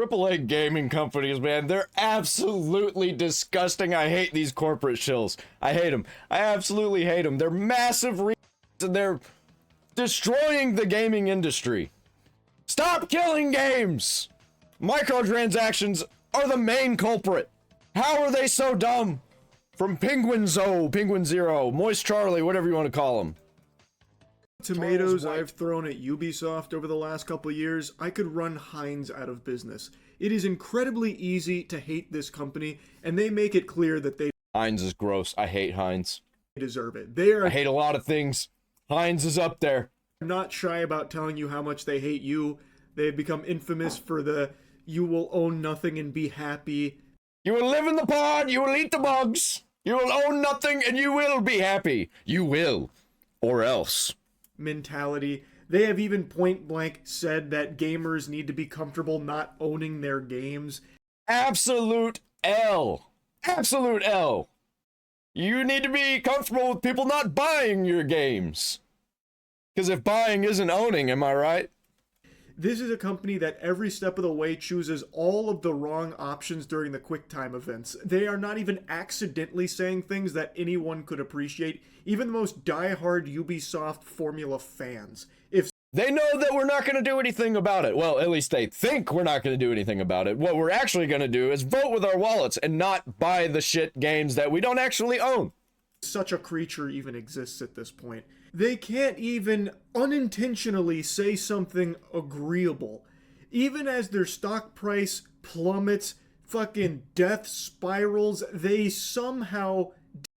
AAA gaming companies, man, they're absolutely disgusting. I hate these corporate shills. I hate them. I absolutely hate them. They're massive and they're destroying the gaming industry. Stop killing games! Microtransactions are the main culprit. How are they so dumb? From Penguin Zero, Moist Charlie, whatever you want to call them. Tomatoes I've thrown at Ubisoft over the last couple of years, I could run Heinz out of business. It is incredibly easy to hate this company, and they make it clear that they Heinz is gross. I hate Heinz. deserve it. They are I hate a lot of things. Heinz is up there. not shy about telling you how much they hate you. They've become infamous for the "you will own nothing and be happy." You will live in the pod, you will eat the bugs, you will own nothing, and you will be happy. You will. Or else. Mentality. They have even point blank said that gamers need to be comfortable not owning their games. Absolute L. Absolute L. You need to be comfortable with people not buying your games. Because if buying isn't owning, am I right? This is a company that every step of the way chooses all of the wrong options during the QuickTime events. They are not even accidentally saying things that anyone could appreciate, even the most die-hard Ubisoft Formula fans. If They know that we're not going to do anything about it. Well, at least they think we're not going to do anything about it. What we're actually going to do is vote with our wallets and not buy the shit games that we don't actually own. such a creature even exists at this point, they can't even unintentionally say something agreeable. Even as their stock price plummets, fucking death spirals, they somehow...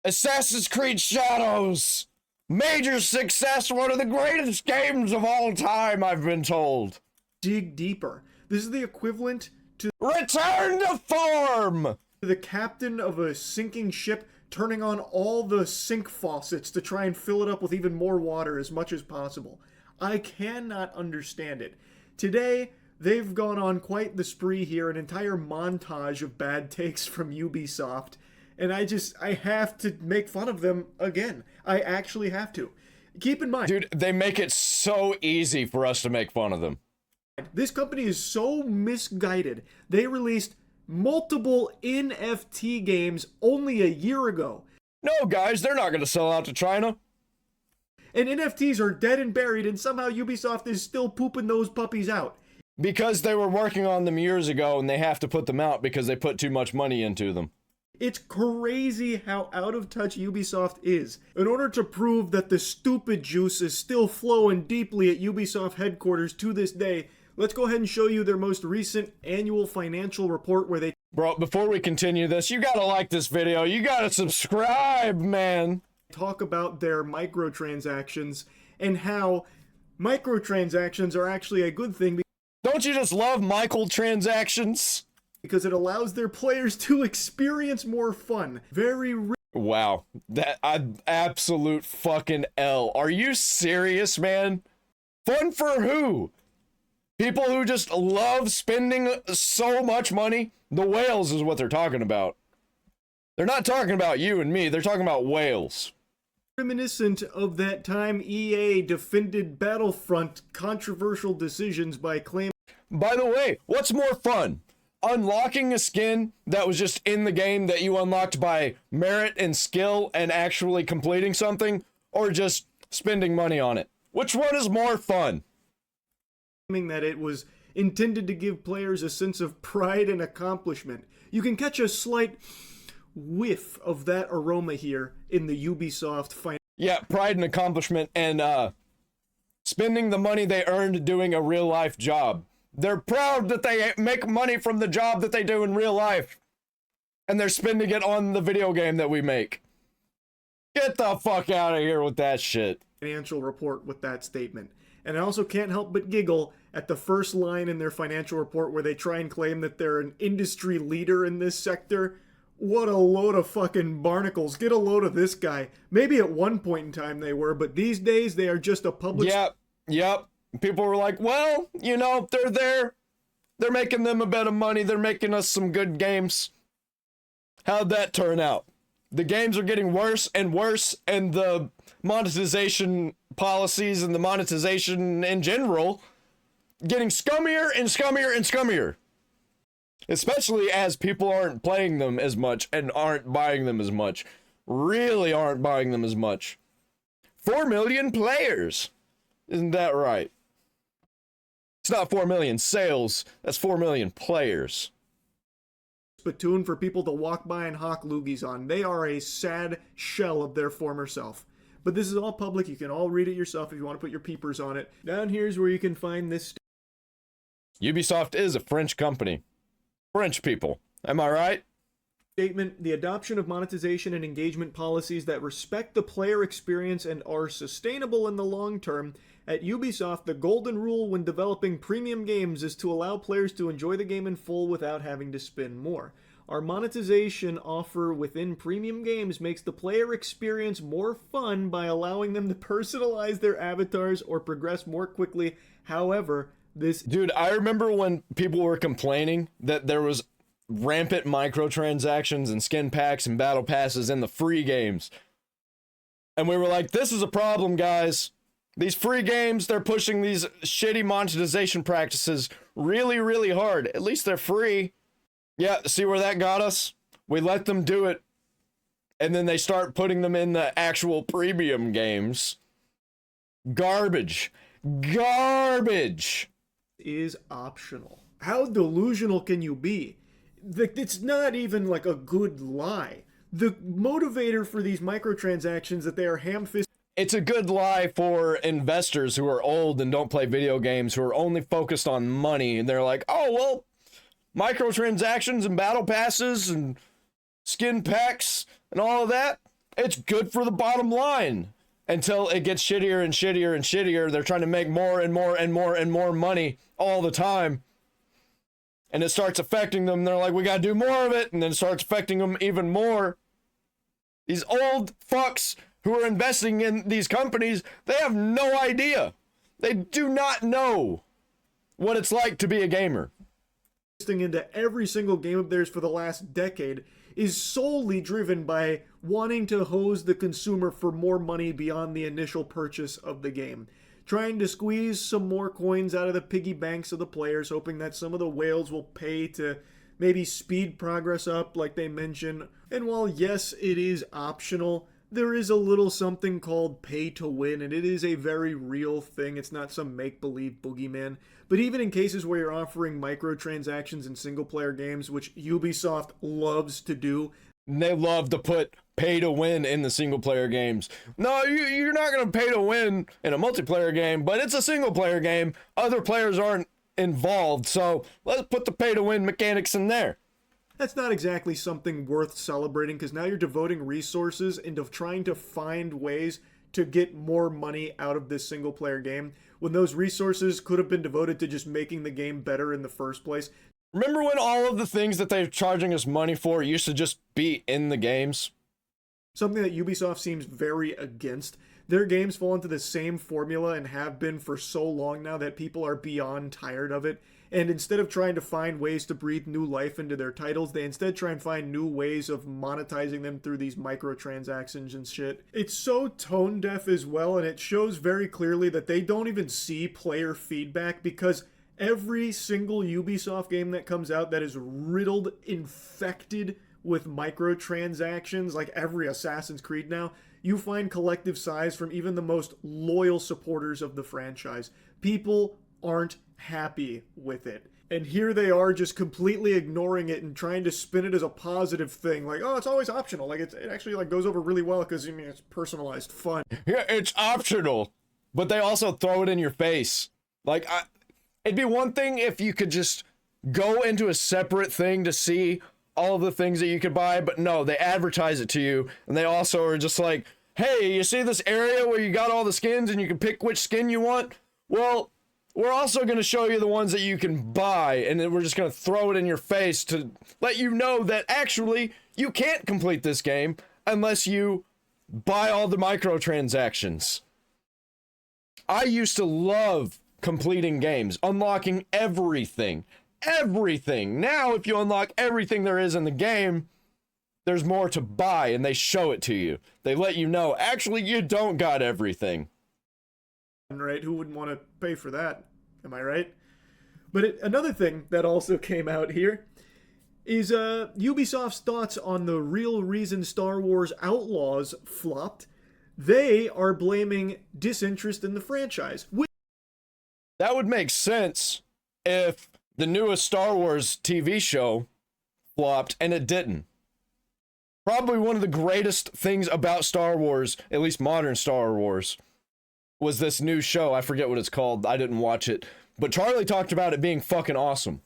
Assassin's Creed Shadows! Major success, one of the greatest games of all time, I've been told. dig deeper. This is the equivalent to Return to form! the captain of a sinking ship turning on all the sink faucets to try and fill it up with even more water as much as possible. I cannot understand it. Today, they've gone on quite the spree here, an entire montage of bad takes from Ubisoft, and I have to make fun of them again. I actually have to. Keep in mind... Dude, they make it so easy for us to make fun of them. This company is so misguided. They released multiple NFT games only a year ago. No, guys, they're not going to sell out to China. And NFTs are dead and buried, and somehow Ubisoft is still pooping those puppies out. Because they were working on them years ago, and they have to put them out because they put too much money into them. It's crazy how out of touch Ubisoft is. In order to prove that the stupid juice is still flowing deeply at Ubisoft headquarters to this day, let's go ahead and show you their most recent annual financial report where they... Bro, before we continue this, you gotta like this video. You gotta subscribe, man. talk about their microtransactions and how microtransactions are actually a good thing Don't you just love microtransactions? because it allows their players to experience more fun. Wow, that absolute fucking L. Are you serious, man? Fun for who? People who just love spending so much money? The whales is what they're talking about. They're not talking about you and me, they're talking about whales. Reminiscent of that time EA defended Battlefront controversial decisions by claiming... By the way, what's more fun? Unlocking a skin that was just in the game that you unlocked by merit and skill and actually completing something, or just spending money on it? Which one is more fun? that it was intended to give players a sense of pride and accomplishment. You can catch a slight whiff of that aroma here in the Ubisoft Yeah, pride and accomplishment and spending the money they earned doing a real life job. They're proud that they make money from the job that they do in real life. And they're spending it on the video game that we make. Get the fuck out of here with that shit. financial report with that statement. And I also can't help but giggle at the first line in their financial report where they try and claim that they're an industry leader in this sector. What a load of fucking barnacles. Get a load of this guy. Maybe at one point in time they were, but these days they are just a public... Yep. People were like, well, you know, they're there. They're making them a bit of money. They're making us some good games. How'd that turn out? The games are getting worse and worse, and the monetization policies and the monetization in general getting scummier and scummier and scummier. Especially as people aren't playing them as much and aren't buying them as much. Really aren't buying them as much. 4 million players. Isn't that right? It's not 4 million sales. That's 4 million players. Splatoon for people to walk by and hawk loogies on. They are a sad shell of their former self. But this is all public. You can all read it yourself if you want to put your peepers on it. Down here is where you can find this. Ubisoft is a French company. French people. Am I right? Statement: the adoption of monetization and engagement policies that respect the player experience and are sustainable in the long term. At Ubisoft, the golden rule when developing premium games is to allow players to enjoy the game in full without having to spend more. Our monetization offer within premium games makes the player experience more fun by allowing them to personalize their avatars or progress more quickly. However, this... Dude, I remember when people were complaining that there was rampant microtransactions and skin packs and battle passes in the free games. And we were like, this is a problem, guys. These free games, they're pushing these shitty monetization practices really, really hard. At least they're free. Yeah, see where that got us? We let them do it. And then they start putting them in the actual premium games. Garbage. Garbage. Is optional. How delusional can you be? It's not even like a good lie. The motivator for these microtransactions that they are ham-fisted. It's a good lie for investors who are old and don't play video games, who are only focused on money, and they're like, oh, well, microtransactions and battle passes and skin packs and all of that, it's good for the bottom line. Until it gets shittier and shittier and shittier, they're trying to make more and more and more and more money all the time. And it starts affecting them. They're like, we gotta do more of it. And then it starts affecting them even more. These old fucks who are investing in these companies, they have no idea. They do not know what it's like to be a gamer. Into every single game of theirs for the last decade is solely driven by wanting to hose the consumer for more money beyond the initial purchase of the game. Trying to squeeze some more coins out of the piggy banks of the players, hoping that some of the whales will pay to maybe speed progress up like they mention. And while yes, it is optional, there is a little something called pay to win, and it is a very real thing. It's not some make-believe boogeyman. But even in cases where you're offering microtransactions in single-player games, which Ubisoft loves to do. They love to put pay to win in the single-player games. No, you're not going to pay to win in a multiplayer game, but it's a single-player game. Other players aren't involved, so let's put the pay to win mechanics in there. That's not exactly something worth celebrating, because now you're devoting resources into trying to find ways to get more money out of this single player game, when those resources could have been devoted to just making the game better in the first place. Remember when all of the things that they're charging us money for used to just be in the games? Something that Ubisoft seems very against. Their games fall into the same formula and have been for so long now that people are beyond tired of it. And instead of trying to find ways to breathe new life into their titles, they instead try and find new ways of monetizing them through these microtransactions and shit. It's so tone deaf as well, and it shows very clearly that they don't even see player feedback, because every single Ubisoft game that comes out that is riddled, infected with microtransactions, like every Assassin's Creed now, you find collective sighs from even the most loyal supporters of the franchise. People aren't happy with it. And here they are just completely ignoring it and trying to spin it as a positive thing. Like, oh, it's always optional. Like, it actually like goes over really well because, I mean, it's personalized fun. Yeah, it's optional. But they also throw it in your face. Like, it'd be one thing if you could just go into a separate thing to see all of the things that you could buy. But no, they advertise it to you. And they also are just like, hey, you see this area where you got all the skins and you can pick which skin you want? Well, we're also going to show you the ones that you can buy, and then we're just going to throw it in your face to let you know that actually you can't complete this game unless you buy all the microtransactions. I used to love completing games, unlocking everything. Everything. Now, if you unlock everything there is in the game, there's more to buy, and they show it to you. They let you know, actually, you don't got everything. Right? Who wouldn't want to pay for that? Am I right? But another thing that also came out here is Ubisoft's thoughts on the real reason Star Wars Outlaws flopped. They are blaming disinterest in the franchise. That would make sense if the newest Star Wars TV show flopped, and it didn't. Probably one of the greatest things about Star Wars, at least modern Star Wars, was this new show. I forget what it's called. I didn't watch it. But Charlie talked about it being fucking awesome.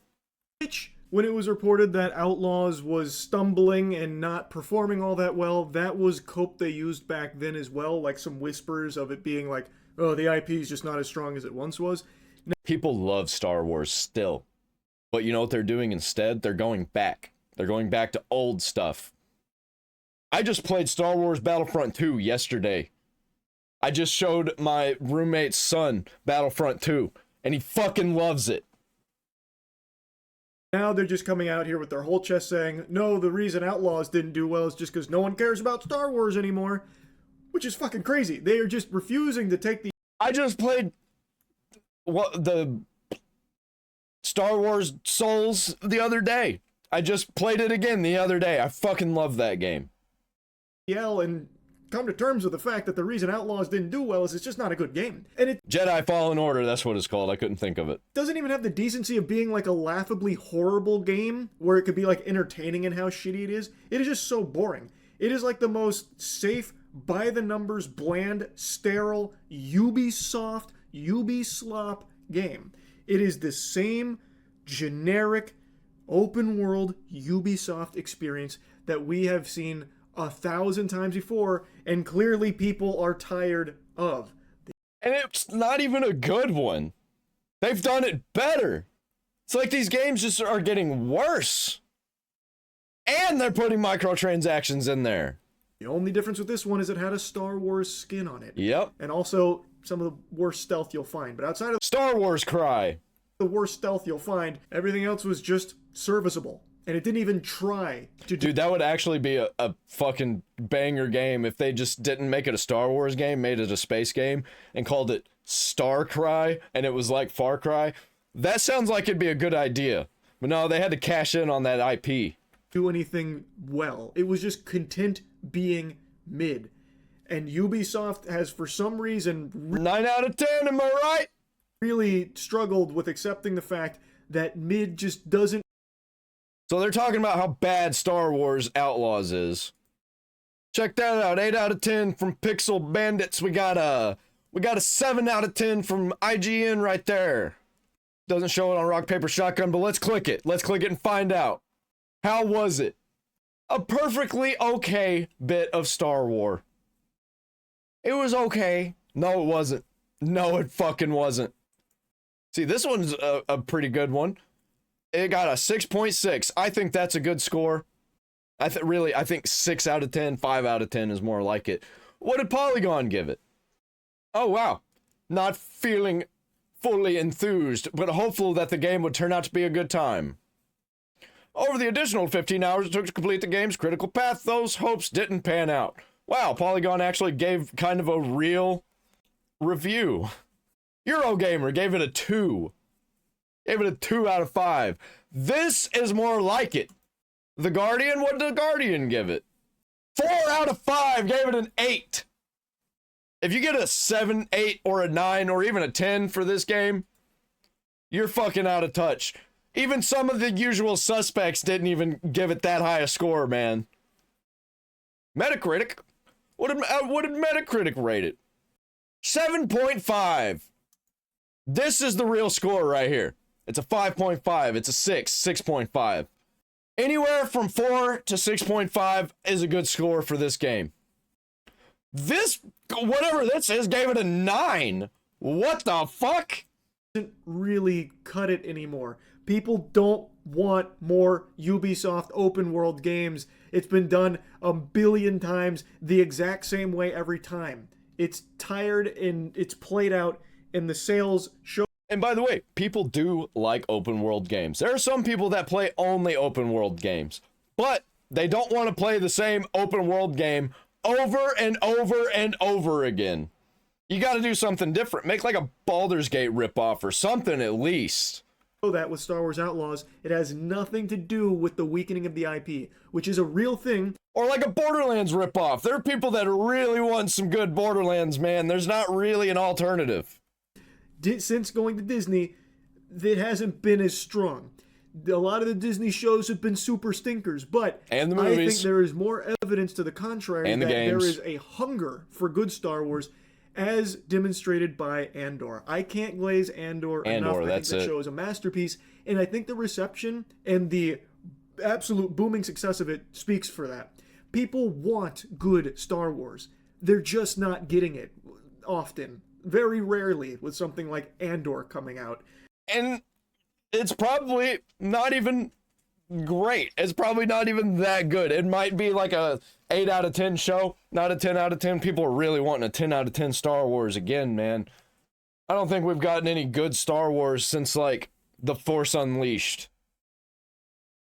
When it was reported that Outlaws was stumbling and not performing all that well, that was cope they used back then as well, like some whispers of it being like, oh, the IP is just not as strong as it once was. People love Star Wars still. But you know what they're doing instead? They're going back. They're going back to old stuff. I just played Star Wars Battlefront 2 yesterday. I just showed my roommate's son Battlefront 2, and he fucking loves it. Now they're just coming out here with their whole chest saying, no, the reason Outlaws didn't do well is just because no one cares about Star Wars anymore. Which is fucking crazy. They are just refusing to take the... I just played the Star Wars Souls the other day. I just played it again the other day. I fucking love that game. And come to terms with the fact that the reason Outlaws didn't do well is it's just not a good game. And it Jedi Fallen Order, that's what it's called. I couldn't think of it. doesn't even have the decency of being like a laughably horrible game where it could be like entertaining in how shitty it is. It is just so boring. It is like the most safe, by the numbers, bland, sterile, Ubisoft, Ubislop game. It is the same generic open world Ubisoft experience that we have seen 1,000 times before, and clearly people are tired of. And it's not even a good one. They've done it better. It's like these games just are getting worse. And they're putting microtransactions in there. The only difference with this one is it had a Star Wars skin on it. Yep. And also some of the worst stealth you'll find. But outside of Star Wars cry. the worst stealth you'll find, everything else was just serviceable. And it didn't even try to do... Dude, that would actually be a fucking banger game if they just didn't make it a Star Wars game, made it a space game, and called it Star Cry, and it was like Far Cry. That sounds like it'd be a good idea. But no, they had to cash in on that IP. Do anything well. It was just content being mid. And Ubisoft has, for some reason... 9 out of 10, am I right? ...really struggled with accepting the fact that mid just doesn't... So they're talking about how bad Star Wars Outlaws is. Check that out. 8 out of 10 from Pixel Bandits. We got a 7 out of 10 from IGN right there. Doesn't show it on Rock Paper Shotgun, but let's click it. Let's click it and find out. How was it? A perfectly okay bit of Star Wars. It was okay. No, it wasn't. No, it fucking wasn't. See, this one's a pretty good one. It got a 6.6. I think that's a good score. I think 6 out of 10, 5 out of 10 is more like it. What did Polygon give it? Oh, wow. Not feeling fully enthused, but hopeful that the game would turn out to be a good time. Over the additional 15 hours it took to complete the game's critical path, those hopes didn't pan out. Wow, Polygon actually gave kind of a real review. Eurogamer gave it a 2. Gave it a 2 out of 5. This is more like it. The Guardian, what did The Guardian give it? 4 out of 5, gave it an 8. If you get a 7, 8, or a 9, or even a 10 for this game, you're fucking out of touch. Even some of the usual suspects didn't even give it that high a score, man. Metacritic? What did Metacritic rate it? 7.5. This is the real score right here. It's a 5.5. It's a 6. 6.5. Anywhere from 4 to 6.5 is a good score for this game. This, whatever this is, gave it a 9. What the fuck? Doesn't really cut it anymore. People don't want more Ubisoft open world games. It's been done a billion times the exact same way every time. It's tired and it's played out, and the sales show. And by the way, people do like open world games. There are some people that play only open world games, but they don't want to play the same open world game over and over and over again. You got to do something different. Make like a Baldur's Gate ripoff or something at least. that with Star Wars Outlaws, it has nothing to do with the weakening of the IP, which is a real thing. Or like a Borderlands ripoff. There are people that really want some good Borderlands, man. There's not really an alternative. Since going to Disney, it hasn't been as strong. A lot of the Disney shows have been super stinkers, but and the movies. I think there is more evidence to the contrary and that games. There is a hunger for good Star Wars, as demonstrated by Andor. I can't glaze Andor enough. I think the show is a masterpiece, and I think the reception and the absolute booming success of it speaks for that. People want good Star Wars. They're just not getting it often. Very rarely with something like Andor coming out. And it's probably not even great. It's probably not even that good. It might be like a 8 out of 10 show, not a 10 out of 10. People are really wanting a 10 out of 10 Star Wars again, man. I don't think we've gotten any good Star Wars since like The Force Unleashed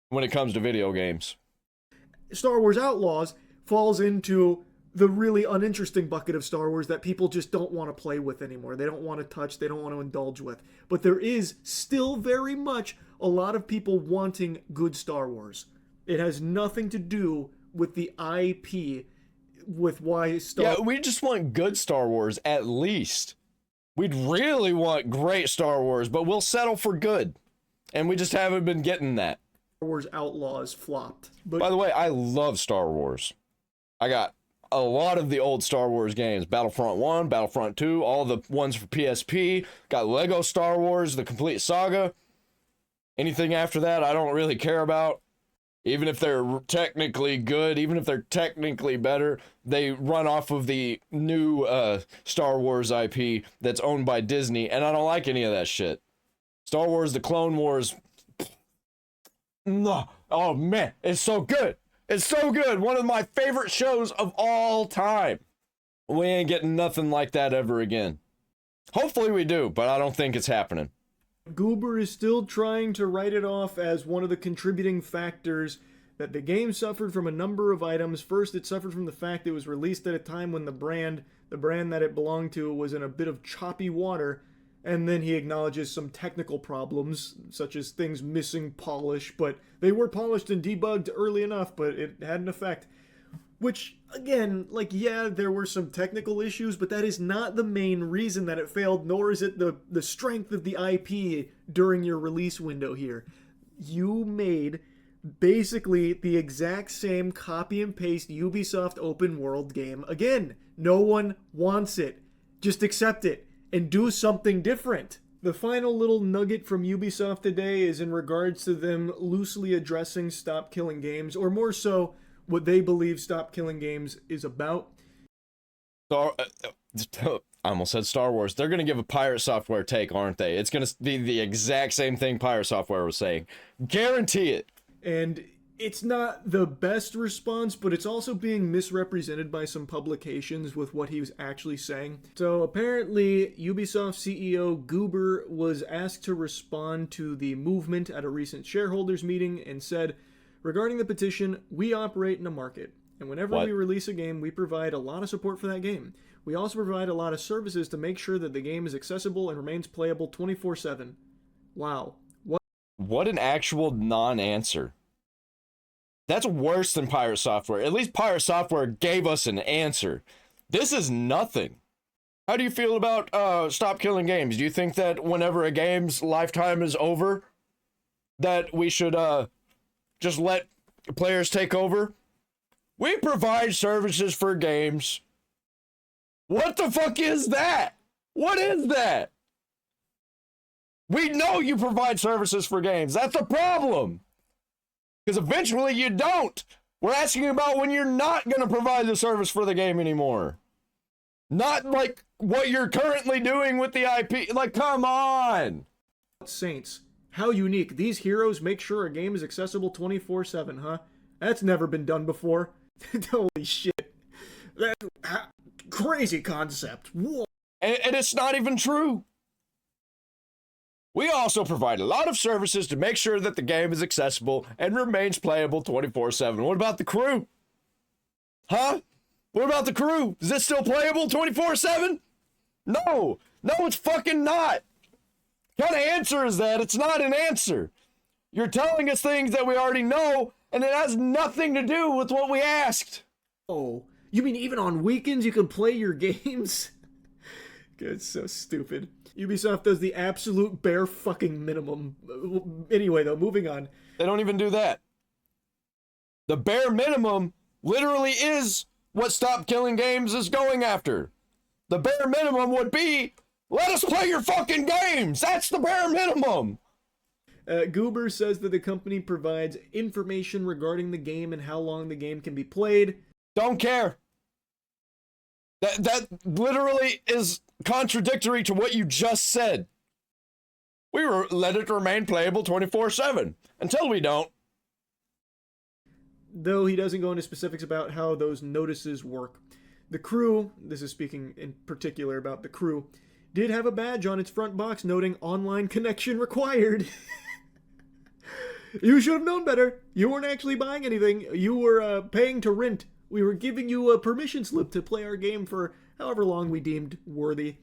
when it comes to video games. Star Wars Outlaws falls into the really uninteresting bucket of Star Wars that people just don't want to play with anymore. They don't want to touch, they don't want to indulge with. But there is still very much a lot of people wanting good Star Wars. It has nothing to do with the IP, with why Star... Yeah, we just want good Star Wars, at least. We'd really want great Star Wars, but we'll settle for good. And we just haven't been getting that. Star Wars Outlaws flopped. But by the way, I love Star Wars. I got a lot of the old Star Wars games. Battlefront 1, Battlefront 2, all the ones for PSP. Got Lego Star Wars, the complete saga. Anything after that, I don't really care about. Even if they're technically good, even if they're technically better, they run off of the new Star Wars IP that's owned by Disney, and I don't like any of that shit. Star Wars, the Clone Wars... Oh man, it's so good. It's so good. One of my favorite shows of all time. We ain't getting nothing like that ever again. Hopefully we do, but I don't think it's happening. Goober is still trying to write it off as one of the contributing factors that the game suffered from a number of items. First, it suffered from the fact it was released at a time when the brand that it belonged to, was in a bit of choppy water. And then he acknowledges some technical problems, such as things missing polish, but they were polished and debugged early enough, but it had an effect. Which, again, like, yeah, there were some technical issues, but that is not the main reason that it failed, nor is it the strength of the IP during your release window here. You made basically the exact same copy and paste Ubisoft open world game again. No one wants it. Just accept it and do something different. The final little nugget from Ubisoft today is in regards to them loosely addressing Stop Killing Games, or more so, what they believe Stop Killing Games is about. I almost said Star Wars. They're going to give a Pirate Software take, aren't they? It's going to be the exact same thing Pirate Software was saying. Guarantee it. And it's not the best response, but it's also being misrepresented by some publications with what he was actually saying. So apparently, Ubisoft CEO Goober was asked to respond to the movement at a recent shareholders meeting and said, regarding the petition, we operate in a market, and whenever we release a game, we provide a lot of support for that game. We also provide a lot of services to make sure that the game is accessible and remains playable 24/7. Wow. What an actual non-answer. That's worse than Pirate Software. At least Pirate Software gave us an answer. This is nothing. How do you feel about Stop Killing Games? Do you think that whenever a game's lifetime is over, that we should just let players take over? We provide services for games. What the fuck is that? What is that? We know you provide services for games. That's the problem. Because eventually you don't. We're asking about when you're not going to provide the service for the game anymore. Not like what you're currently doing with the IP. Like, come on. Saints, how unique. These heroes make sure a game is accessible 24/7, huh? That's never been done before. Holy shit. That's crazy concept. Whoa. And it's not even true. We also provide a lot of services to make sure that the game is accessible and remains playable 24/7. What about the crew? Huh? What about the crew? Is it still playable 24/7? No. No, it's fucking not. What kind of answer is that? It's not an answer. You're telling us things that we already know, and it has nothing to do with what we asked. Oh, you mean even on weekends you can play your games? It's so stupid. Ubisoft does the absolute bare fucking minimum. Anyway, though, moving on. They don't even do that. The bare minimum literally is what Stop Killing Games is going after. The bare minimum would be, let us play your fucking games. That's the bare minimum. Goober says that the company provides information regarding the game and how long the game can be played. Don't care. That literally is contradictory to what you just said. We let it remain playable 24/7 until we don't. Though he doesn't go into specifics about how those notices work. The crew, this is speaking in particular about the crew, did have a badge on its front box noting online connection required. You should have known better. You weren't actually buying anything. You were paying to rent. We were giving you a permission slip to play our game for however long we deemed worthy.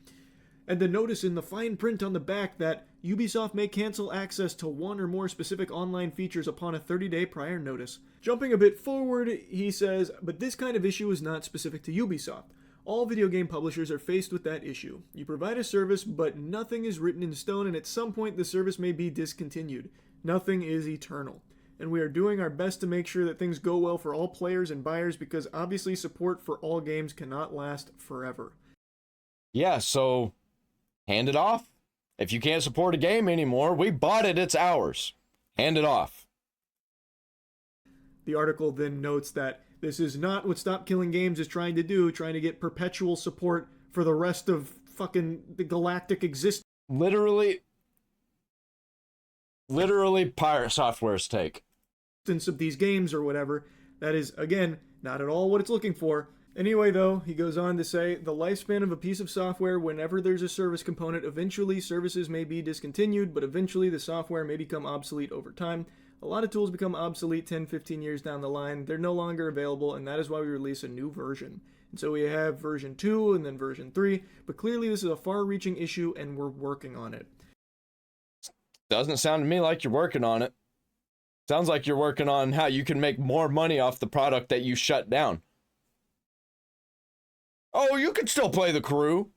And the notice in the fine print on the back that Ubisoft may cancel access to one or more specific online features upon a 30-day prior notice. Jumping a bit forward, he says, but this kind of issue is not specific to Ubisoft. All video game publishers are faced with that issue. You provide a service, but nothing is written in stone, and at some point the service may be discontinued. Nothing is eternal. And we are doing our best to make sure that things go well for all players and buyers because obviously support for all games cannot last forever. Yeah, so hand it off. If you can't support a game anymore, we bought it, it's ours. Hand it off. The article then notes that this is not what Stop Killing Games is trying to do, trying to get perpetual support for the rest of fucking the galactic existence. Literally Pirate Software's take. Of these games or whatever. That is, again, not at all what it's looking for. Anyway, though, he goes on to say, the lifespan of a piece of software, whenever there's a service component, eventually services may be discontinued, but eventually the software may become obsolete over time. A lot of tools become obsolete 10, 15 years down the line. They're no longer available, and that is why we release a new version. And so we have version 2 and then version 3, but clearly this is a far-reaching issue, and we're working on it. Doesn't sound to me like you're working on it. Sounds like you're working on how you can make more money off the product that you shut down. Oh, you can still play the crew.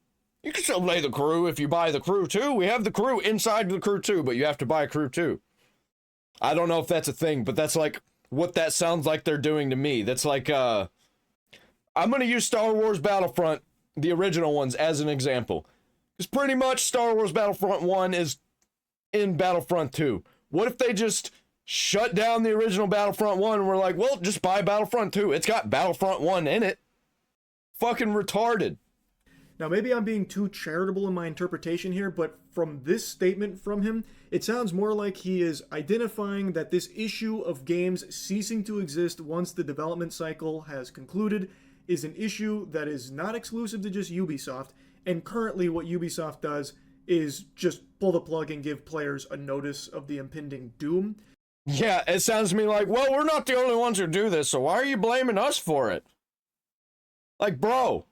You can still play the crew if you buy the crew too. We have the crew inside the crew too, but you have to buy crew too. I don't know if that's a thing, but that's like what that sounds like they're doing to me. That's like, I'm going to use Star Wars Battlefront, the original ones, as an example. Because pretty much Star Wars Battlefront 1 is in Battlefront 2. What if they just shut down the original Battlefront 1 and we're like, well, just buy Battlefront 2. It's got Battlefront 1 in it. Fucking retarded. Now, maybe I'm being too charitable in my interpretation here, but from this statement from him, it sounds more like he is identifying that this issue of games ceasing to exist once the development cycle has concluded is an issue that is not exclusive to just Ubisoft, and currently what Ubisoft does is just pull the plug and give players a notice of the impending doom. Yeah, it sounds to me like, well, we're not the only ones who do this, so why are you blaming us for it? Like, bro,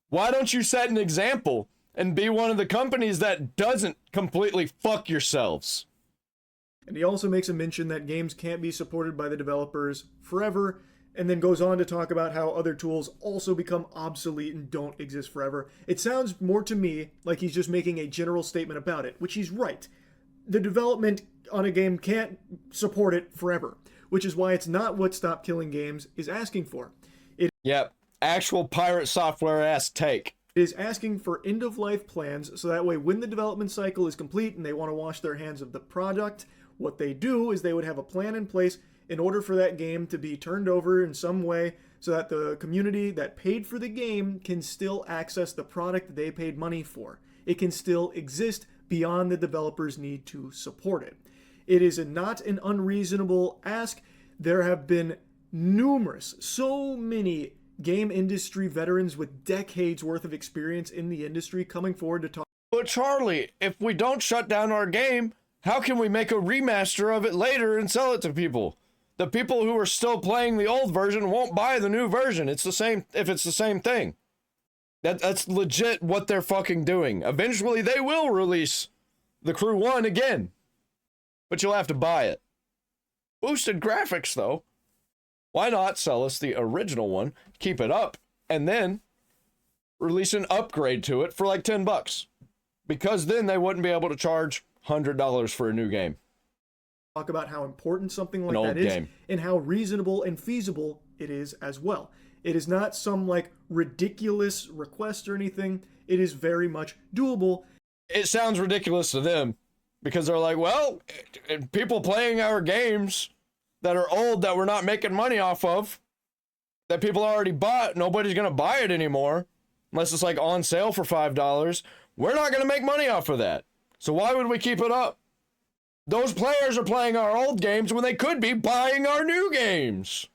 why don't you set an example and be one of the companies that doesn't completely fuck yourselves? And he also makes a mention that games can't be supported by the developers forever, and then goes on to talk about how other tools also become obsolete and don't exist forever. It sounds more to me like he's just making a general statement about it, which he's right. The development on a game can't support it forever, which is why it's not what Stop Killing Games is asking for. Yep, actual pirate software ass take. It is asking for end-of-life plans, so that way when the development cycle is complete and they want to wash their hands of the product, what they do is they would have a plan in place in order for that game to be turned over in some way so that the community that paid for the game can still access the product they paid money for. It can still exist beyond the developer's need to support it. It is not an unreasonable ask. There have been so many game industry veterans with decades worth of experience in the industry coming forward to talk. But Charlie, if we don't shut down our game, how can we make a remaster of it later and sell it to people? The people who are still playing the old version won't buy the new version. It's the same if it's the same thing. That's legit what they're fucking doing. Eventually they will release the Crew 1 again, but you'll have to buy it. Boosted graphics, though. Why not sell us the original one, keep it up, and then release an upgrade to it for like $10? Because then they wouldn't be able to charge $100 for a new game. Talk about how important something like that is, and how reasonable and feasible it is as well. It is not some like ridiculous request or anything. It is very much doable. It sounds ridiculous to them because they're like, well, people playing our games that are old that we're not making money off of, that people already bought, nobody's going to buy it anymore unless it's like on sale for $5. We're not going to make money off of that. So why would we keep it up? Those players are playing our old games when they could be buying our new games.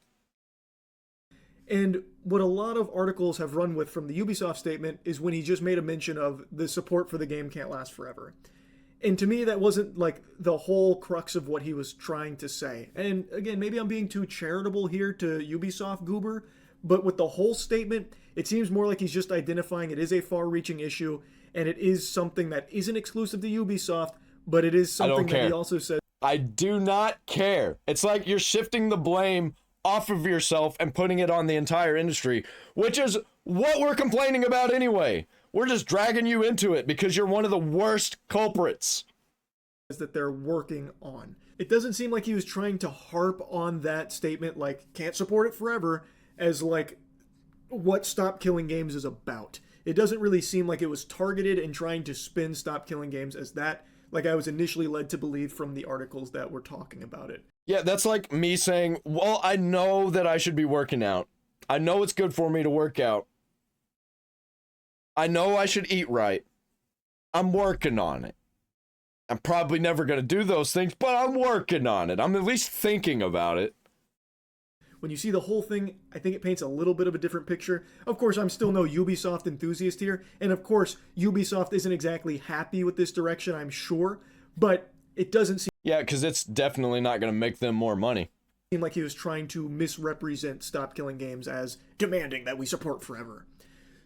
And what a lot of articles have run with from the Ubisoft statement is when he just made a mention of the support for the game can't last forever. And to me, that wasn't like the whole crux of what he was trying to say. And again, maybe I'm being too charitable here to Ubisoft Goober, but with the whole statement, it seems more like he's just identifying it is a far-reaching issue, and it is something that isn't exclusive to Ubisoft, but it is something that he also says. I do not care. It's like you're shifting the blame off of yourself and putting it on the entire industry, which is what we're complaining about anyway. We're just dragging you into it because you're one of the worst culprits. That they're working on. It doesn't seem like he was trying to harp on that statement, like, can't support it forever, as like what Stop Killing Games is about. It doesn't really seem like it was targeted and trying to spin Stop Killing Games as that, like I was initially led to believe from the articles that were talking about it. Yeah, that's like me saying, well, I know that I should be working out. I know it's good for me to work out. I know I should eat right. I'm working on it. I'm probably never going to do those things, but I'm working on it. I'm at least thinking about it. When you see the whole thing, I think it paints a little bit of a different picture. Of course, I'm still no Ubisoft enthusiast here, and of course, Ubisoft isn't exactly happy with this direction, I'm sure, but it doesn't seem... Yeah, because it's definitely not going to make them more money. Seem like he was trying to misrepresent Stop Killing Games as demanding that we support forever.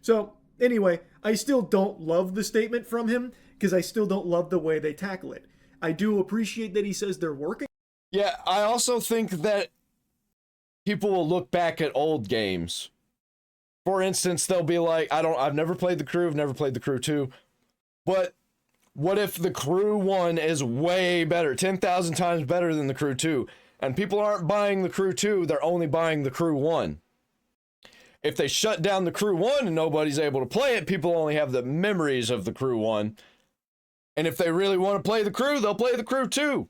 So, anyway, I still don't love the statement from him, because I still don't love the way they tackle it. I do appreciate that he says they're working. Yeah, I also think that people will look back at old games. For instance, they'll be like, I've never played the Crew, I've never played the Crew 2, but what if the Crew 1 is way better, 10,000 times better than the Crew 2, and people aren't buying the Crew 2, they're only buying the Crew 1. If they shut down the Crew 1 and nobody's able to play it, people only have the memories of the Crew 1. And if they really want to play the Crew, they'll play the Crew 2.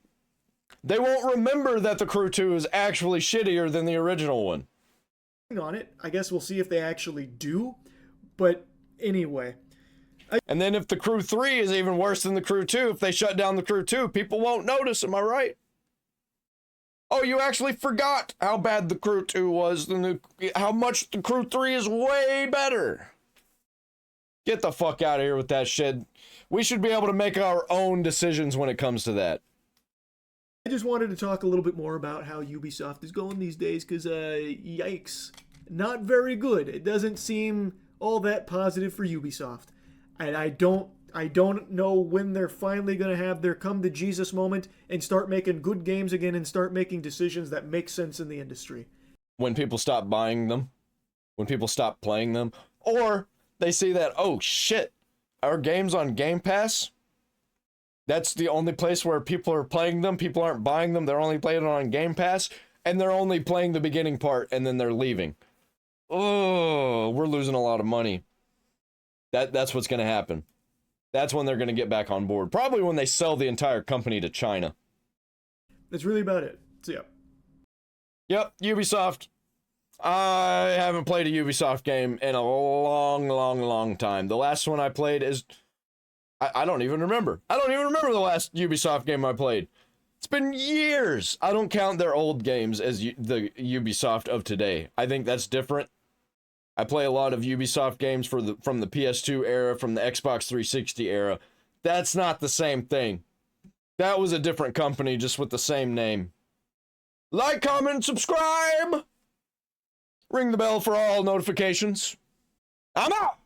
They won't remember that the Crew 2 is actually shittier than the original one. On it, I guess we'll see if they actually do. But anyway. And then if the Crew 3 is even worse than the Crew 2, if they shut down the Crew 2, people won't notice, am I right? Oh, you actually forgot how bad the Crew 2 was, how much the Crew 3 is way better. Get the fuck out of here with that shit. We should be able to make our own decisions when it comes to that. I just wanted to talk a little bit more about how Ubisoft is going these days, because, yikes. Not very good. It doesn't seem all that positive for Ubisoft. And I don't know when they're finally going to have their come-to-Jesus moment and start making good games again and start making decisions that make sense in the industry. When people stop buying them, when people stop playing them, or they see that, oh shit, our game's on Game Pass? That's the only place where people are playing them. People aren't buying them. They're only playing it on Game Pass. And they're only playing the beginning part and then they're leaving. Oh, we're losing a lot of money. That's what's going to happen. That's when they're going to get back on board. Probably when they sell the entire company to China. That's really about it. So, yeah. Yep, Ubisoft. I haven't played a Ubisoft game in a long time. The last one I played is... I don't even remember. I don't even remember the last Ubisoft game I played. It's been years. I don't count their old games as the Ubisoft of today. I think that's different. I play a lot of Ubisoft games from the PS2 era, from the Xbox 360 era. That's not the same thing. That was a different company, just with the same name. Like, comment, subscribe! Ring the bell for all notifications. I'm out!